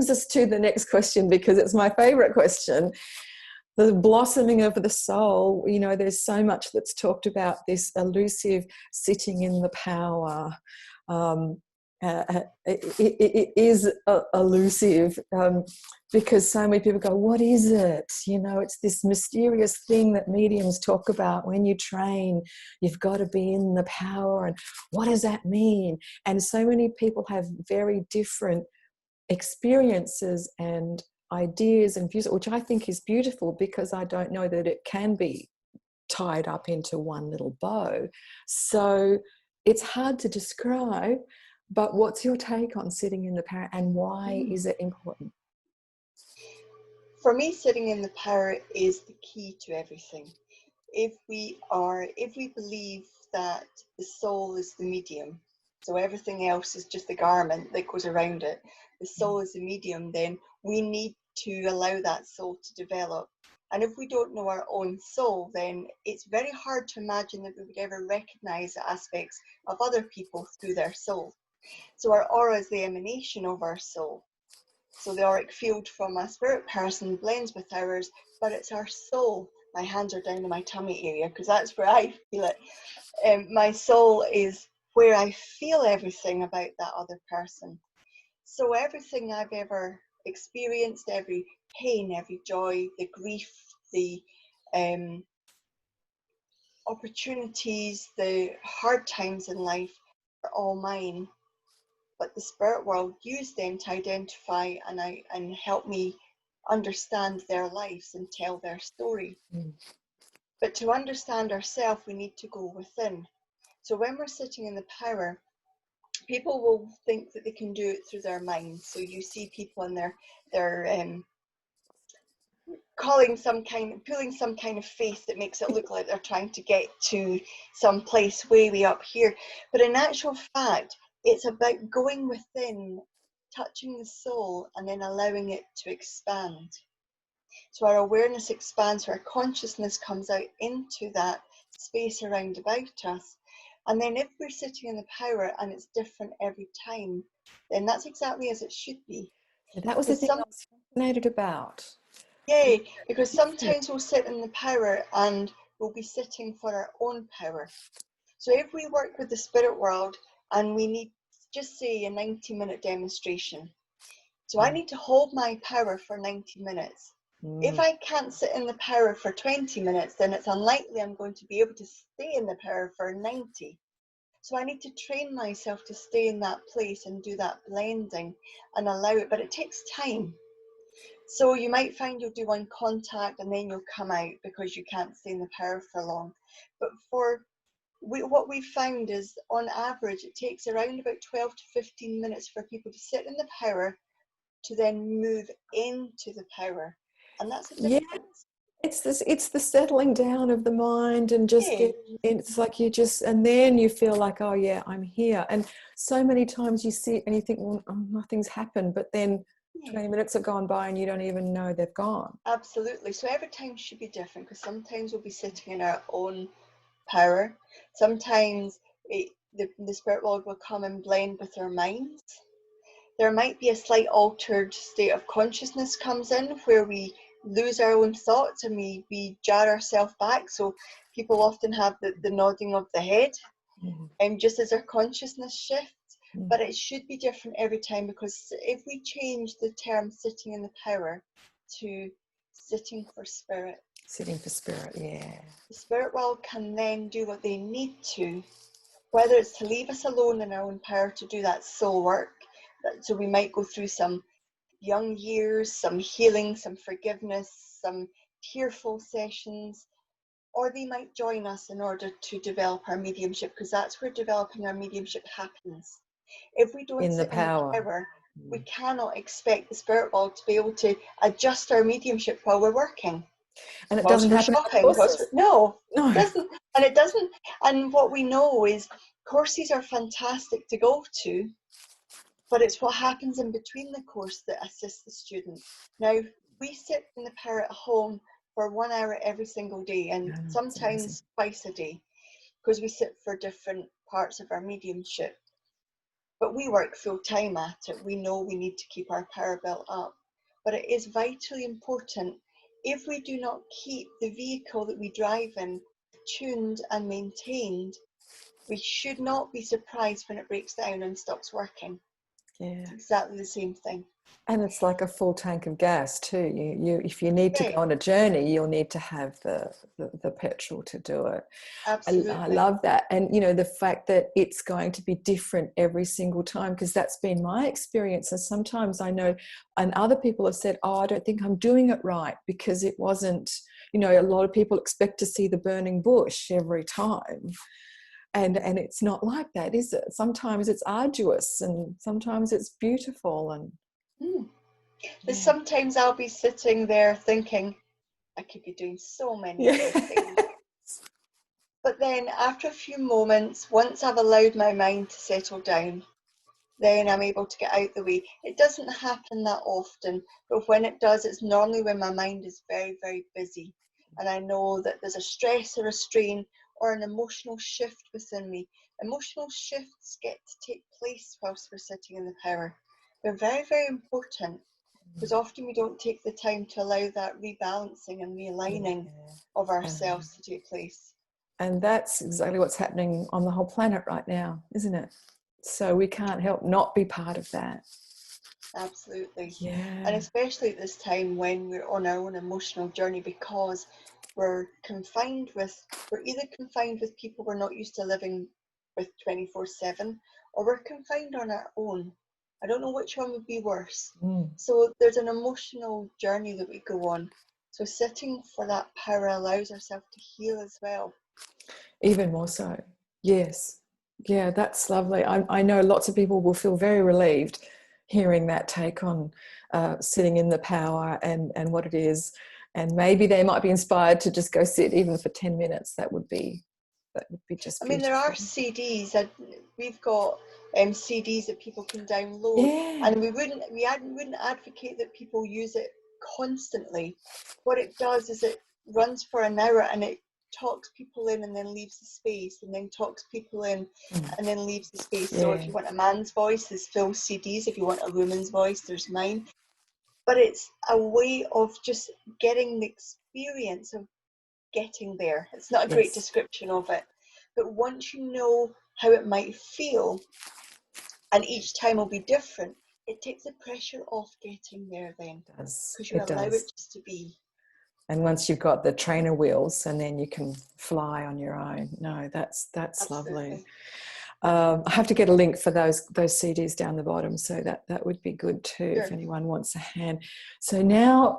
brings us to the next question, because it's my favorite question. The blossoming of the soul, you know, there's so much that's talked about this elusive sitting in the power. It is elusive, because so many people go, what is it? You know, it's this mysterious thing that mediums talk about. When you train, you've got to be in the power, and what does that mean? And so many people have very different experiences and ideas and views, which I think is beautiful, because I don't know that it can be tied up into one little bow. So it's hard to describe, but what's your take on sitting in the power, and why is it important? For me, sitting in the power is the key to everything. If we believe that the soul is the medium, so everything else is just the garment that goes around it, the soul is the medium, then we need to allow that soul to develop. And if we don't know our own soul, then it's very hard to imagine that we would ever recognize the aspects of other people through their soul. So our aura is the emanation of our soul. So the auric field from a spirit person blends with ours, but it's our soul. My hands are down in my tummy area because that's where I feel it. My soul is where I feel everything about that other person. So everything I've ever experienced, every pain, every joy, the grief, the opportunities, the hard times in life are all mine. But the spirit world used them to identify and help me understand their lives and tell their story. But to understand ourselves, we need to go within. So when we're sitting in the power, people will think that they can do it through their minds. So you see people in their pulling some kind of face that makes it look like they're trying to get to some place way up here. But in actual fact, it's about going within, touching the soul, and then allowing it to expand. So our awareness expands, our consciousness comes out into that space around about us. And then if we're sitting in the power and it's different every time, then that's exactly as it should be. That was the thing I was fascinated about. Yay, because sometimes we'll sit in the power and we'll be sitting for our own power. So if we work with the spirit world and we need, just say, a 90-minute demonstration. So I need to hold my power for 90 minutes. If I can't sit in the power for 20 minutes, then it's unlikely I'm going to be able to stay in the power for 90. So I need to train myself to stay in that place and do that blending and allow it, but it takes time. So you might find you'll do one contact and then you'll come out because you can't stay in the power for long. But what we've found is, on average, it takes around about 12 to 15 minutes for people to sit in the power to then move into the power. And that's a difference. Yeah, it's the settling down of the mind, and just it's like you just, and then you feel like, oh yeah, I'm here. And so many times you see it and you think, well, oh, nothing's happened, but then 20 minutes have gone by and you don't even know they've gone. Absolutely. So every time should be different, because sometimes we'll be sitting in our own power. Sometimes the spirit world will come and blend with our minds. There might be a slight altered state of consciousness comes in where we lose our own thoughts and we jar ourselves back. So people often have the nodding of the head, just as our consciousness shifts. But it should be different every time, because if we change the term sitting in the power to sitting for spirit. Sitting for spirit, yeah. The spirit world can then do what they need to, whether it's to leave us alone in our own power to do that soul work. So we might go through some young years, some healing, some forgiveness, some tearful sessions, or they might join us in order to develop our mediumship, because that's where developing our mediumship happens. If we don't sit in the power, we cannot expect the spirit world to be able to adjust our mediumship while we're working. And it doesn't happen. No, it doesn't. And it doesn't. And what we know is courses are fantastic to go to, but it's what happens in between the course that assists the student. Now, we sit in the power at home for 1 hour every single day, and sometimes twice a day, because we sit for different parts of our mediumship. But we work full time at it. We know we need to keep our power built up. But it is vitally important, if we do not keep the vehicle that we drive in tuned and maintained, we should not be surprised when it breaks down and stops working. Yeah. It's exactly the same thing. And it's like a full tank of gas too. You if you need to go on a journey, you'll need to have the petrol to do it. Absolutely. I love that. And, you know, the fact that it's going to be different every single time, because that's been my experience. And sometimes I know, and other people have said, oh, I don't think I'm doing it right, because it wasn't, you know, a lot of people expect to see the burning bush every time. And it's not like that, is it? Sometimes it's arduous and sometimes it's beautiful. And But sometimes I'll be sitting there thinking, I could be doing so many other things. But then after a few moments, once I've allowed my mind to settle down, then I'm able to get out the way. It doesn't happen that often, but when it does, it's normally when my mind is very, very busy. And I know that there's a stress or a strain or an emotional shift within me. Emotional shifts get to take place whilst we're sitting in the power. They're very, very important, because often we don't take the time to allow that rebalancing and realigning of ourselves to take place. And that's exactly what's happening on the whole planet right now, isn't it? So we can't help not be part of that. Absolutely. Yeah. And especially at this time when we're on our own emotional journey, because we're either confined with people we're not used to living with 24/7, or we're confined on our own. I don't know which one would be worse. So there's an emotional journey that we go on. So sitting for that power allows ourselves to heal as well. Even more so. Yes. Yeah, that's lovely. I know lots of people will feel very relieved hearing that take on sitting in the power and what it is. And maybe they might be inspired to just go sit even for 10 minutes. That would be just beautiful. I mean, there are CDs that we've got CDs that people can download, and we wouldn't advocate that people use it constantly. What it does is it runs for an hour and it talks people in and then leaves the space, and then talks people in and then leaves the space. So if you want a man's voice, there's Phil's CDs. If you want a woman's voice, there's mine. But it's a way of just getting the experience of getting there. It's not a great description of it, but once you know how it might feel, and each time will be different, it takes the pressure off getting there then, because you allow it just to be. And once you've got the trainer wheels, and then you can fly on your own. No, that's lovely. I have to get a link for those CDs down the bottom, so that would be good too, if anyone wants a hand. So now